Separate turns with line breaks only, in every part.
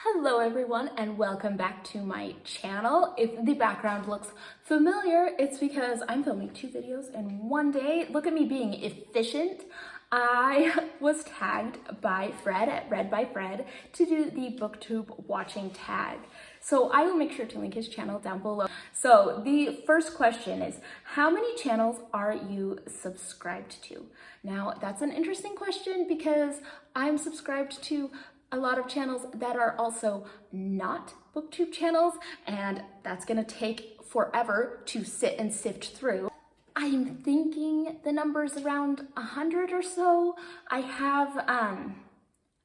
Hello everyone and welcome back to my channel. If the background looks familiar, it's because I'm filming 2 videos in one day. Look at me being efficient. I was tagged by Fred at Read by Fred to do the Booktube Watching Tag. So I will make sure to link his channel down below. So the first question is, how many channels are you subscribed to? Now that's an interesting question because I'm subscribed to a lot of channels that are also not booktube channels, and that's gonna take forever to sit and sift through. I'm thinking the number's around 100 or so. I have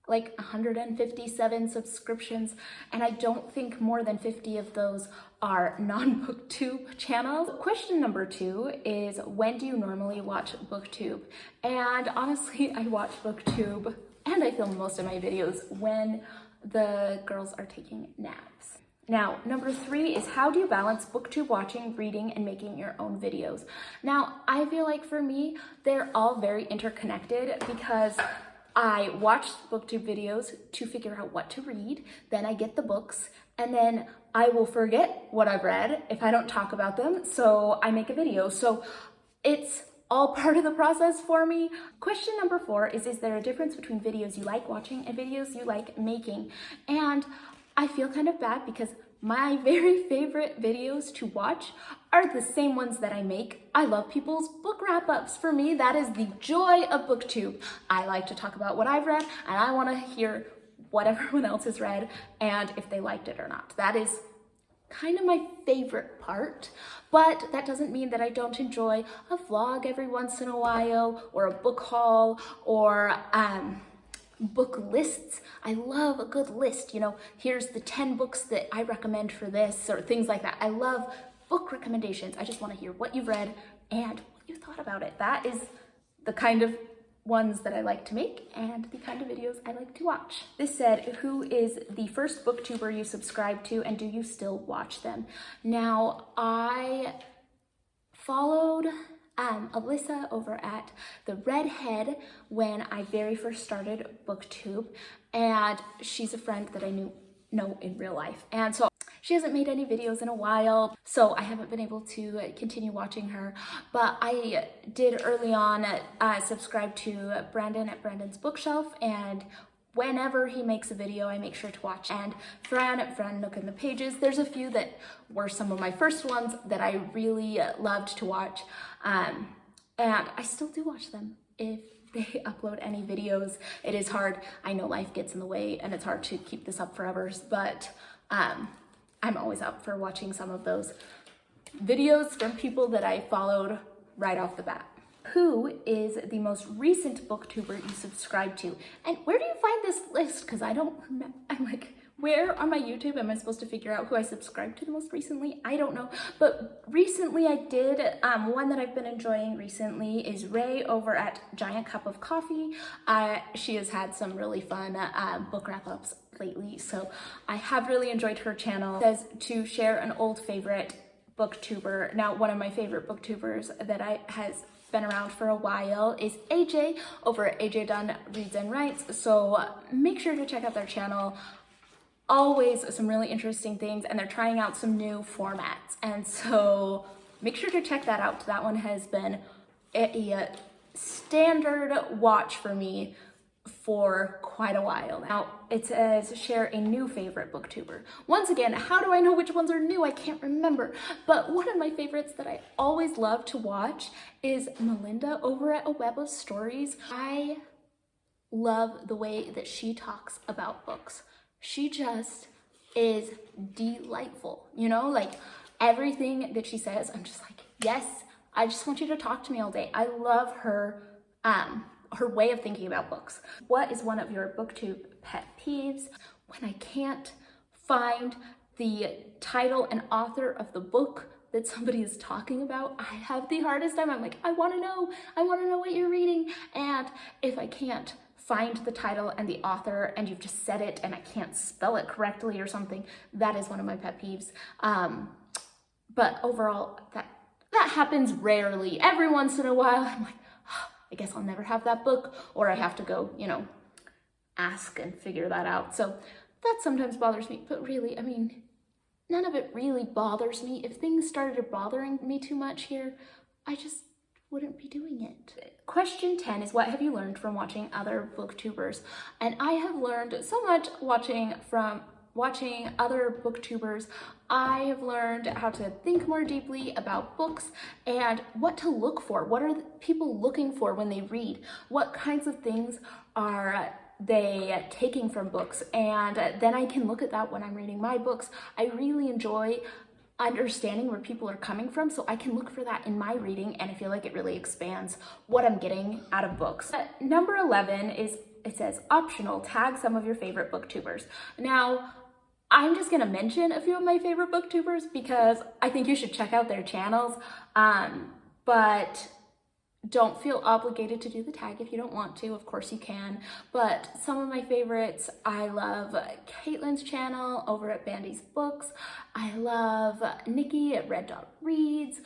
like 157 subscriptions, and I don't think more than 50 of those are non-booktube channels. Question number 2 is, when do you normally watch booktube? And honestly, I watch booktube and I film most of my videos when the girls are taking naps. Now, number 3 is, how do you balance booktube watching, reading, and making your own videos? Now, I feel like for me, they're all very interconnected because I watch booktube videos to figure out what to read, then I get the books, and then I will forget what I've read if I don't talk about them, so I make a video. So it's all part of the process for me. Question number 4 is there a difference between videos you like watching and videos you like making? And I feel kind of bad because my very favorite videos to watch are the same ones that I make. I love people's book wrap-ups. For me, that is the joy of booktube. I like to talk about what I've read, and I want to hear what everyone else has read and if they liked it or not. That is kind of my favorite part, but that doesn't mean that I don't enjoy a vlog every once in a while, or a book haul, or book lists. I love a good list, you know, here's the 10 books that I recommend for this, or things like that. I love book recommendations. I just want to hear what you've read and what you thought about it. That is the kind of ones that I like to make and the kind of videos I like to watch. This said, who is the first booktuber you subscribed to, and do you still watch them? Now, I followed Alyssa over at The Redhead when I very first started booktube, and she's a friend that I know in real life, and so she hasn't made any videos in a while, so I haven't been able to continue watching her. But I did early on subscribe to Brandon at Brandon's Bookshelf, and whenever he makes a video, I make sure to watch. And Fran at Fran Nook in the Pages, there's a few that were some of my first ones that I really loved to watch, and I still do watch them if they upload any videos. It is hard. I know life gets in the way and it's hard to keep this up forever, but I'm always up for watching some of those videos from people that I followed right off the bat. Who is the most recent booktuber you subscribe to? And where do you find this list? Because I don't remember. I'm like, where on my YouTube am I supposed to figure out who I subscribed to the most recently? I don't know. But recently I did. One that I've been enjoying recently is Ray over at Giant Cup of Coffee. She has had some really fun book wrap-ups lately, so I have really enjoyed her channel. It says to share an old favorite booktuber. Now, one of my favorite booktubers that has been around for a while is AJ over at AJ Dunn Reads and Writes, so make sure to check out their channel. Always some really interesting things, and they're trying out some new formats, and so make sure to check that out. That one has been a standard watch for me for quite a while now. It says share a new favorite booktuber. Once again, how do I know which ones are new? I can't remember, but one of my favorites that I always love to watch is Melinda over at A Web of Stories. I love the way that she talks about books. She just is delightful, you know, like everything that she says, I'm just like, yes, I just want you to talk to me all day. I love her way of thinking about books. What is one of your booktube pet peeves? When I can't find the title and author of the book that somebody is talking about, I have the hardest time. I'm like, I want to know what you're reading. And if I can't find the title and the author and you've just said it and I can't spell it correctly or something, that is one of my pet peeves. But overall, that happens rarely. Every once in a while, I'm like, oh, I guess I'll never have that book, or I have to go, you know, ask and figure that out. So that sometimes bothers me, but really, I mean, none of it really bothers me. If things started bothering me too much here, I just wouldn't be doing it. Question 10 is, what have you learned from watching other booktubers? And I have learned so much watching other booktubers. I have learned how to think more deeply about books and what to look for. What are people looking for when they read? What kinds of things are they taking from books? And then I can look at that when I'm reading my books. I really enjoy understanding where people are coming from, so I can look for that in my reading, and I feel like it really expands what I'm getting out of books. Number 11 is, it says optional, tag some of your favorite booktubers. Now, I'm just gonna mention a few of my favorite booktubers because I think you should check out their channels, but don't feel obligated to do the tag if you don't want to. Of course you can, but some of my favorites, I love Caitlin's channel over at Bandy's Books. I love Nikki at Red Dot Reads,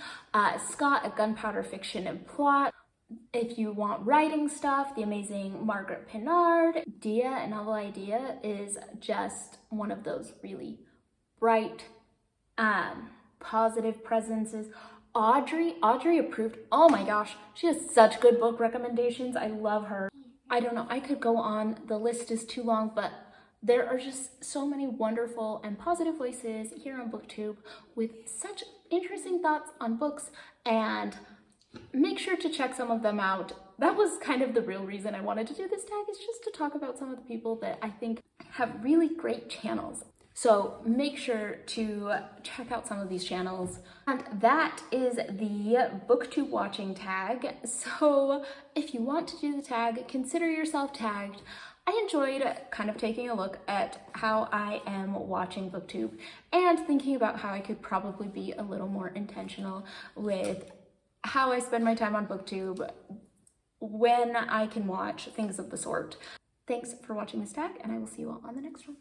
Scott at Gunpowder Fiction and Plot. If you want writing stuff, the amazing Margaret Pinard. iDeea and Novel iDeea is just one of those really bright, positive presences. Audrey Approved, oh my gosh, she has such good book recommendations. I love her. I don't know, I could go on, the list is too long, but there are just so many wonderful and positive voices here on BookTube with such interesting thoughts on books, and make sure to check some of them out. That was kind of the real reason I wanted to do this tag, is just to talk about some of the people that I think have really great channels. So make sure to check out some of these channels. And that is the Booktube Watching Tag. So if you want to do the tag, consider yourself tagged. I enjoyed kind of taking a look at how I am watching BookTube and thinking about how I could probably be a little more intentional with how I spend my time on BookTube, when I can watch, things of the sort. Thanks for watching this tag, and I will see you all on the next one.